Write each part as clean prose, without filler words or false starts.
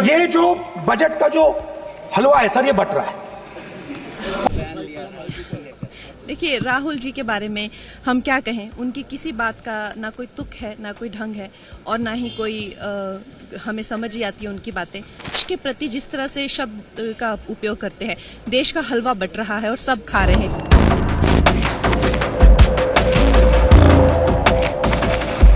ये जो बजट का जो हलवा है सर, ये बट रहा है। देखिए, राहुल जी के बारे में हम क्या कहें, उनकी किसी बात का ना कोई तुक है, ना कोई ढंग है, और ना ही कोई हमें समझ ही आती है उनकी बातें। देश के प्रति जिस तरह से शब्द का उपयोग करते हैं, देश का हलवा बट रहा है और सब खा रहे हैं।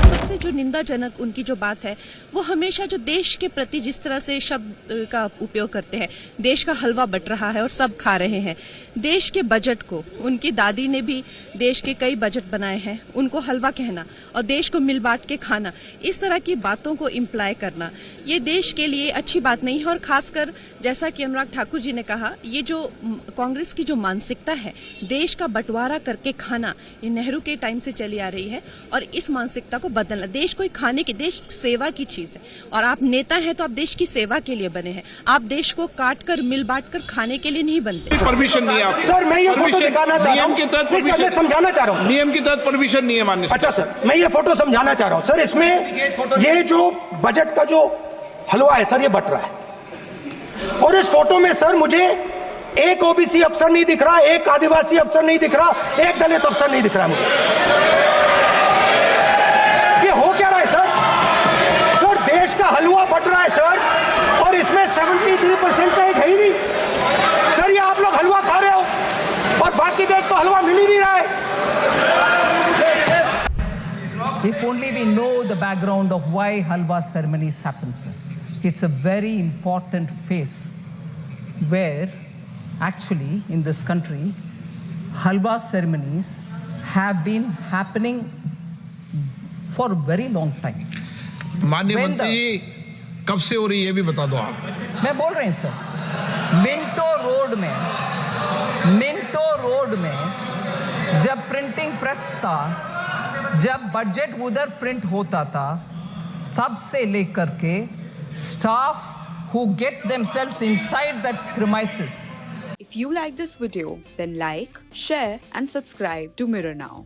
सबसे जो निंदाजनक उनकी जो बात है, वो हमेशा जो देश के प्रति जिस तरह से शब्द का उपयोग करते हैं, देश का हलवा बट रहा है और सब खा रहे हैं। देश के बजट को, उनकी दादी ने भी देश के कई बजट बनाए हैं, उनको हलवा कहना और देश को मिल बांट के खाना, इस तरह की बातों को इम्प्लाई करना, ये देश के लिए अच्छी बात नहीं है। और खासकर जैसा कि अनुराग ठाकुर जी ने कहा, ये जो कांग्रेस की जो मानसिकता है, देश का बंटवारा करके खाना, ये नेहरू के टाइम से चली आ रही है, और इस मानसिकता को बदलना। देश कोई खाने की, देश सेवा की चीज है, और आप नेता हैं तो आप देश की सेवा के लिए बने हैं। आप देश को काट कर मिल बांट कर खाने के लिए नहीं बनते। परमिशन नहीं है आपको। सर मैं ये फोटो दिखाना चाह रहा हूँ, नियम के तहत मैं समझाना चाह रहा हूँ। नियम के तहत परमिशन नहीं है माननीय। अच्छा सर, मैं ये फोटो समझाना चाह रहा हूँ सर। इसमें ये जो बजट का जो हलवा है सर, ये बट रहा है। और इस फोटो में सर मुझे एक ओबीसी अफसर नहीं दिख रहा, एक आदिवासी अफसर नहीं दिख रहा, एक दलित अफसर नहीं दिख रहा मुझे। ये हो क्या रहा है सर? सर देश का हलवा बट रहा है सर, और इसमें 73% का एक है ही नहीं सर। ये आप लोग हलवा खा रहे हो और बाकी देश को हलवा मिल ही नहीं रहा है। If only we know the background of why halwa ceremonies happen, sir. It's a very important phase where actually in this country halwa ceremonies have been happening for a very long time. माननीय When मंत्री जी, कब से हो रही है भी बता दो आप। मैं बोल रहे हैं सर, मिंटो रोड में जब प्रिंटिंग प्रेस था, जब बजट उधर प्रिंट होता था, तब से लेकर के staff who get themselves inside that premises. If you like this video, then like, share and subscribe to Mirror Now.